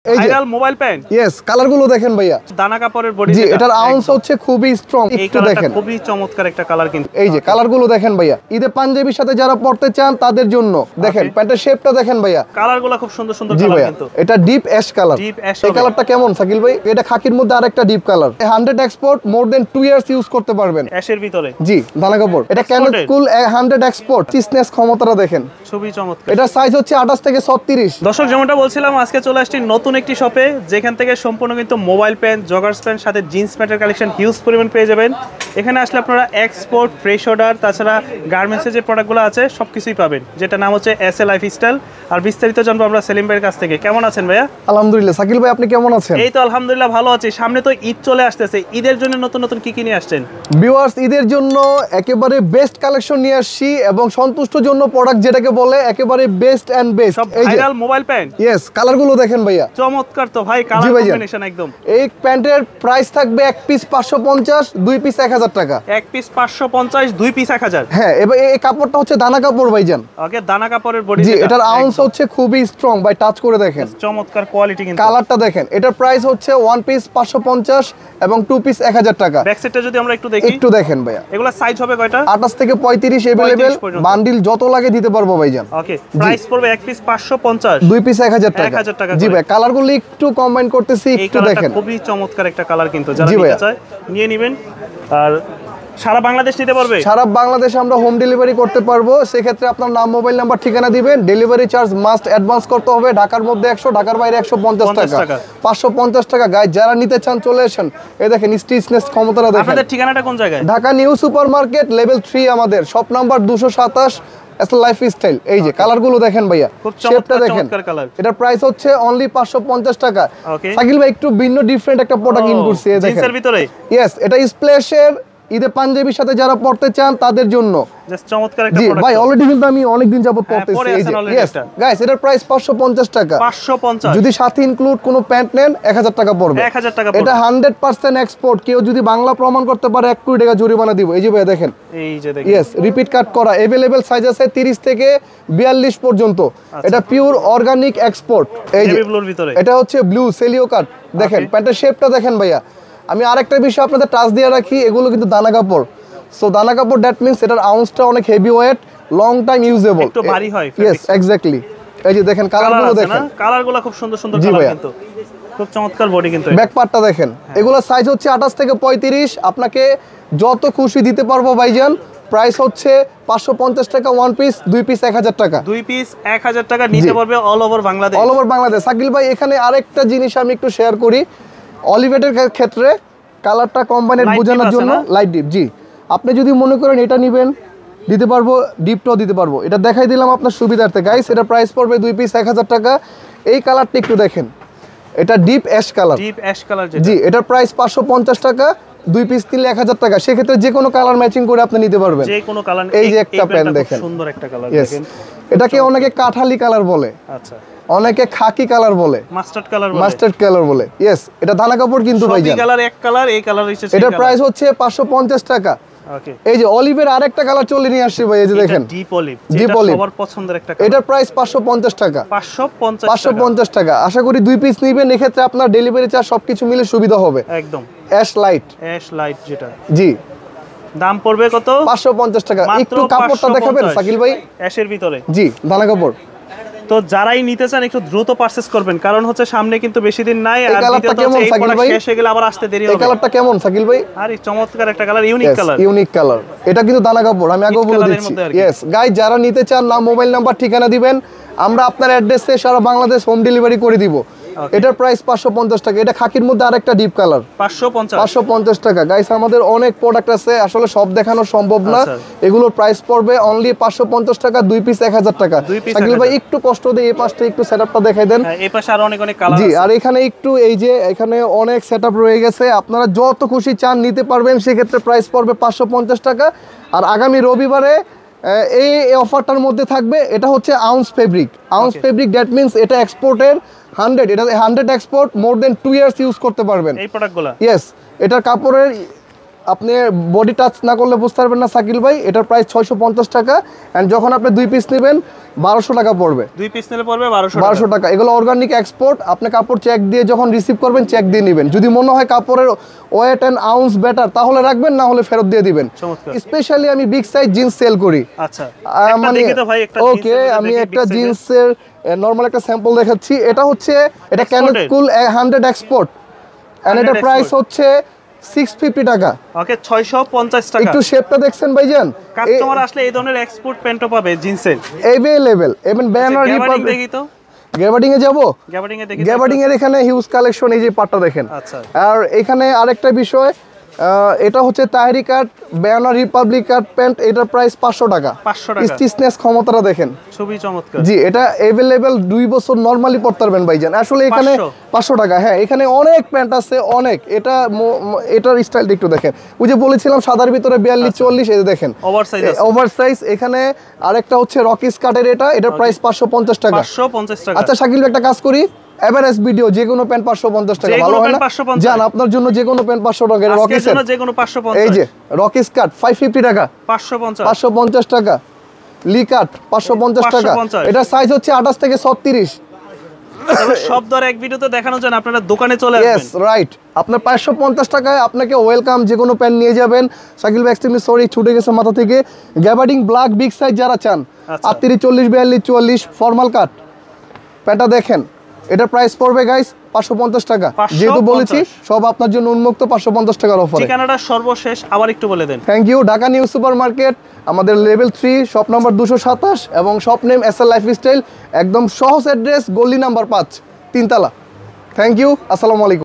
Viral mobile pant yes কালারগুলো দেখেন ভাইয়া দানা কাপড়ের বডি জি এটার আউন্স হচ্ছে খুবই স্ট্রং একটু দেখেন খুবই চমৎকার একটা কালার কিন্তু এই যে কালারগুলো দেখেন ভাইয়া ঈদে পাঞ্জাবির সাথে যারা পড়তে চান তাদের জন্য দেখেন প্যান্টের শেপটা দেখেন ভাইয়া কালারগুলো খুব সুন্দর সুন্দর জি কালার ভাইয়া কিন্তু এটা ডিপ অ্যাশ কালার এই কালারটা কেমন সাকিল ভাই এটা খাকির মধ্যে আরেকটা ডিপ কালার 100 এক্সপোর্ট মোর দেন 2 ইয়ার্স ইউজ করতে পারবেন অ্যাশের ভিতরে জি দানা কাপড় এটা ক্যানন কুল 100 এক্সপোর্ট চিসনেস ক্ষমতাটা দেখেন খুবই চমৎকার এটা সাইজ হচ্ছে 28 থেকে 36 দর্শক যেমনটা বলছিলাম আজকে চলে আসছি নতুন একটি শপে যেখান থেকে সম্পূর্ণ কিন্তু মোবাইল প্যান্ট জগার্স প্যান্ট সাথে জিন্স প্যান্টের কালেকশন হিউজ পরিমাণ পেয়ে যাবেন এখানে আসলে আপনারা এক্সপোর্ট ফ্রেশ অর্ডার তাছাড়া গার্মেন্টসের যে প্রোডাক্টগুলো আছে সবকিছুই পাবেন যেটা নাম হচ্ছে এসএ লাইফস্টাইল আর বিস্তারিত জানবো আমরা সেলিম ভাইয়ের কাছ থেকে কেমন আছেন ভাইয়া আলহামদুলিল্লাহ সাকিল ভাই আপনি কেমন আছেন এই তো আলহামদুলিল্লাহ ভালো আছি সামনে তো ঈদ চলে আসতেছে ঈদের জন্য নতুন নতুন কি নিয়ে আসছেন ভিউয়ার্স ঈদের জন্য একেবারে বেস্ট কালেকশন নিয়ে আসছি এবং সন্তুষ্টর জন্য প্রোডাক্ট যেটাকে বলে একেবারে বেস্ট এন্ড বেস্ট এই ভাইরাল মোবাইল প্যান্ট यस কালারগুলো দেখেন ভাইয়া চমৎকার তো ভাই কালার কম্বিনেশন একদম এই প্যান্টের প্রাইস থাকবে এক পিস 550 দুই পিস 1000 টাকা এক পিস 550 দুই পিস 1000 হ্যাঁ এবার এই কাপড়টা হচ্ছে দানা কাপড় ভাইজান ওকে দানা কাপড়ের বডি জি এটার আউন্স হচ্ছে খুবই স্ট্রং ভাই টাচ করে দেখেন চমৎকার কোয়ালিটি কিন্তু কালারটা দেখেন এটার প্রাইস হচ্ছে ওয়ান পিস 550 এবং টু পিস 1000 টাকা ব্যাক সাইডটা যদি আমরা একটু দেখেন ভাইয়া এগুলা সাইজ হবে কয়টা 28 থেকে 35 अवेलेबल বান্ডিল যত লাগে দিতে পারবো ভাইজান ওকে প্রাইস পড়বে এক পিস 550 দুই পিস 1000 টাকা জি ভাই কালারগুলো একটু কম্বাইন করতেছি একটু দেখেন খুবই চমৎকার একটা কালার কিন্তু যারা নিতে চায় নিয়ে নেবেন আর সারা বাংলাদেশ নিতে পারবে সারা বাংলাদেশে আমরা হোম ডেলিভারি করতে পারবো সেই ক্ষেত্রে আপনার নাম মোবাইল নাম্বার ঠিকানা দিবেন ডেলিভারি চার্জ মাস্ট অ্যাডভান্স করতে হবে ঢাকার মধ্যে 100 ঢাকার বাইরে 150 টাকা 550 টাকা গাইস যারা নিতে চান চলে আসেন এই দেখেন স্টিচনেস ক্ষমতাটা দেখেন আপনাদের ঠিকানাটা কোন জায়গায় Dhaka new super market level 3 আমাদের শপ নাম্বার 227 এসএল লাইফস্টাইল এই যে কালারগুলো দেখেন ভাইয়া শেপটা দেখেন এটার প্রাইস হচ্ছে অনলি 550 টাকা সাকিল ভাই একটু ভিন্ন ডিফারেন্ট একটা প্রোডাক্ট ইন করছি এই দেখেন জিন্সের ভিতরে यस এটা স্প্ল্যাশের ঈদে পাঞ্জাবির সাথে যারা পড়তে চান তাদের জন্য জাস্ট চমৎকার একটা প্রোডাক্ট ভাই অলরেডি কিন্তু আমি অনেক দিন যাবত পড়তেছি এই যে यस গাইস এটার প্রাইস 550 টাকা 550 যদি সাথে ইনক্লুড কোনো প্যান্ট নেন 1000 টাকা পড়বে 1000 টাকা পড়বে এটা 100% এক্সপোর্ট কেউ যদি বাংলা প্রমাণ করতে পারে 1 কোটি টাকা জরিমানা দিব এই যে ভাই দেখেন এই যে দেখেন यस রিপিট কাট করা अवेलेबल সাইজ আছে 30 থেকে 42 পর্যন্ত এটা পিওর অর্গানিক এক্সপোর্ট এই যে ব্লুর ভিতরে এটা হচ্ছে ব্লু সেলিও কাট দেখেন প্যান্টের শেপটা দেখেন ভাইয়া আমি আরেকটা বিষয় আপনাদের টাচ দিয়ে রাখি এগুলো কিন্তু দানা কাপড় সো দানা কাপড় দ্যাট মিন্স এটার আউন্সটা অনেক heavy weight long time usable একটু ভারী হয় यस এক্স্যাক্টলি এই যে দেখেন কালারগুলো দেখেন কালারগুলো খুব সুন্দর সুন্দর কালার কিন্তু খুব চমৎকার বডি কিন্তু ব্যাক পার্টটা দেখেন এগুলো সাইজ হচ্ছে 28 থেকে 35 আপনাকে যত খুশি দিতে পারবো ভাইজান প্রাইস হচ্ছে 550 টাকা ওয়ান পিস দুই পিস 1000 টাকা দুই পিস 1000 টাকা নিতে পারবে অল ওভার বাংলাদেশ সাকিল ভাই এখানে আরেকটা জিনিস আমি একটু শেয়ার করি অলিভেটের ক্ষেত্রে কালারটা কম্বাইনেড বোঝানোর জন্য লাইট ডিপ জি আপনি যদি মনে করেন এটা নেবেন দিতে পারবো ডিপটাও দিতে পারবো এটা দেখাই দিলাম আপনার সুবিধার্থে গাইস এটা প্রাইস পড়বে দুই পিস 1000 টাকা এই কালারটা একটু দেখেন এটা ডিপ অ্যাশ কালার জি এটার প্রাইস 550 টাকা দুই পিস নিলে 1000 টাকা সেক্ষেত্রে যে কোনো কালার ম্যাচিং করে আপনি নিতে পারবেন যে কোনো কালার এই যে একটা প্যান্ট দেখেন সুন্দর একটা কালার দেখেন এটাকে অনেকে কাঠালি কালার বলে আচ্ছা অনেকে খাকি কালার বলে মাস্টার্ড কালার বলে यस এটা দানা কাপড় কিন্তু ভাই জান কালার এক কালার এই কালার হিসেবে এটার প্রাইস হচ্ছে 550 টাকা ওকে এই যে অলিভের আরেকটা কালার চলে নিয়ে আসছে ভাই এই যে দেখেন ডিপ অলিভ যেটা সবার পছন্দের একটা কালার এটার প্রাইস 550 টাকা 550 টাকা আশা করি দুই পিস নেবেন এই ক্ষেত্রে আপনার ডেলিভারি চার্জ সবকিছু মিলে সুবিধা হবে একদম অ্যাশ লাইট যেটা জি দাম পড়বে কত 550 টাকা একটু কাপড়টা দেখাবেন সাকিল ভাই অ্যাশের ভিতরে জি দানা কাপড় তো যারাই নিতে চান একটু দ্রুত পারচেজ করবেন কারণ হচ্ছে সামনে কিন্তু বেশি দিন নাই আর কালারটা কেমন সাকিল ভাই শেষ হয়ে গেলে আবার আসতে দেরি হবে এই কালারটা কেমন সাকিল ভাই আরে চমৎকার একটা কালার ইউনিক কালার এটা কিন্তু দানা কাপড় আমি আগেও বলে দিচ্ছি यस গাইস যারা নিতে চান নাম মোবাইল নাম্বার ঠিকানা দিবেন আমরা আপনার অ্যাড্রেসে সারা বাংলাদেশ হোম ডেলিভারি করে দিব এটার প্রাইস 550 টাকা এটা খাকির মধ্যে আরেকটা ডিপ কালার 550 টাকা গাইস আমাদের অনেক প্রোডাক্ট আছে আসলে সব দেখানো সম্ভব না এগুলোর প্রাইস পড়বে অনলি 550 টাকা দুই পিস 1000 টাকা সাকিল ভাই একটু কষ্ট দিয়ে এই পাশটা একটু সেটআপটা দেখাই দেন এই পাশে আর অনেক কালার আছে জি আর এখানে একটু এই যে এখানে অনেক সেটআপ রয়ে গেছে আপনারা যত খুশি চান নিতে পারবেন সেই ক্ষেত্রে প্রাইস পড়বে 550 টাকা আর আগামী রবিবারে এই অফারটার মধ্যে থাকবে এটা হচ্ছে আউন্স ফেব্রিক দ্যাট মিন্স এটা এক্সপোর্টের 100 এটা 100 এক্সপোর্ট মোর দেন 2 ইয়ার্স ইউজ করতে পারবেন এই প্রোডাক্টগুলো यस এটার কাপড়ের আপনি বডি টাচ না করলে বুঝতে পারবেন না শাকিল ভাই। এটার প্রাইস 650 টাকা, এন্ড যখন আপনি 2 পিস নেবেন 1200 টাকা পড়বে। 2 পিস নিলে পড়বে 1200 টাকা। এগুলো অর্গানিক এক্সপোর্ট। আপনি কাপড় চেক দিয়ে যখন রিসিভ করবেন চেক দিয়ে নেবেন। যদি মনে হয় কাপড়ের ওয়েট এন্ড আউন্স বেটার তাহলে রাখবেন, না হলে ফেরত দিয়ে দিবেন। স্পেশালি আমি বিগ সাইজ জিন্স সেল করি। আচ্ছা, মানে ওকে, আমি একটা জিন্সের নরমাল একটা স্যাম্পল দেখাচ্ছি। এটা হচ্ছে এটা ক্যানন কুল 100 এক্সপোর্ট, এন্ড এটা প্রাইস হচ্ছে 650 টাকা। ওকে, 650 টাকা। একটু শেপটা দেখছেন ভাইজান? কাস্টমার আসলে এই ধরনের এক্সপোর্ট প্যান্টও পাবে জিন্সের अवेलेबल। এবং ব্যানার রিপাবলিক দেখি তো গ্যাবার্ডিং এ যাব। গ্যাবার্ডিং এর এখানে হিউজ কালেকশন, এই যে পাটটা দেখেন। আচ্ছা, আর এখানে আরেকটা বিষয়, এটা হচ্ছে তাহরি কাট ব্যানার রিপাবলিক কাট প্যান্ট। এটার প্রাইস 500 টাকা। স্টিচনেস ক্ষমতাটা দেখেন, খুবই চমৎকার। জি, এটা अवेलेबल 2 বছর নরমালি পড়তে পারবেন ভাইজান। আসলে এখানে 500 টাকা। হ্যাঁ, এখানে অনেক প্যান্ট আছে, অনেক। এটার স্টাইলটা একটু দেখেন। ওই যে বলেছিলাম সাদার ভিতরে 42 44, এই যে দেখেন ওভারসাইজ। এখানে আরেকটা হচ্ছে রকি স্কার্টের, এটার প্রাইস 550 টাকা। আচ্ছা শাকিল, একটা কাজ করি, এভারেজ ভিডিও যে কোনো প্যান্ট 550 টাকা, ভালো হয় না? জান, আপনার জন্য যে কোনো প্যান্ট 500 টাকা। রকি স্কার্ট যে কোনো 550। এই যে রকি স্কার্ট 550 টাকা, 550 টাকা। লি কাট 550 টাকা। এটা সাইজ হচ্ছে 28 থেকে 36। সব দর এক ভিডিওতে দেখানো যায়, আপনারা দোকানে চলে আসবেন। Yes, right. আপনার 550 টাকায় আপনাকে ওয়েলকাম, যে কোনো প্যান্ট নিয়ে যাবেন। শাকিল ভাই এক্সট্রিমলি সরি, ছুটে গেছে মাথা থেকে। গ্যাবার্ডিং ব্ল্যাক বিগ সাইজ যারা চান, 38 40 42 44 ফর্মাল কাট প্যান্টটা দেখেন। এটার প্রাইস পড়বে গাইস 550 টাকা। যেহেতু বলেছি সব আপনার জন্য উন্মুক্ত, 550 টাকার অফারে। ঠিকানাটা সর্বশেষ আবার একটু বলে দেন। Thank you. Dhaka new super market, আমাদের লেভেল 3, শপ নাম্বার 227, এবং শপ নেম এসএল লাইফস্টাইল। একদম সহজ অ্যাড্রেস, গলি নাম্বার 5, 3 তলা। Thank you. আসসালামু আলাইকুম।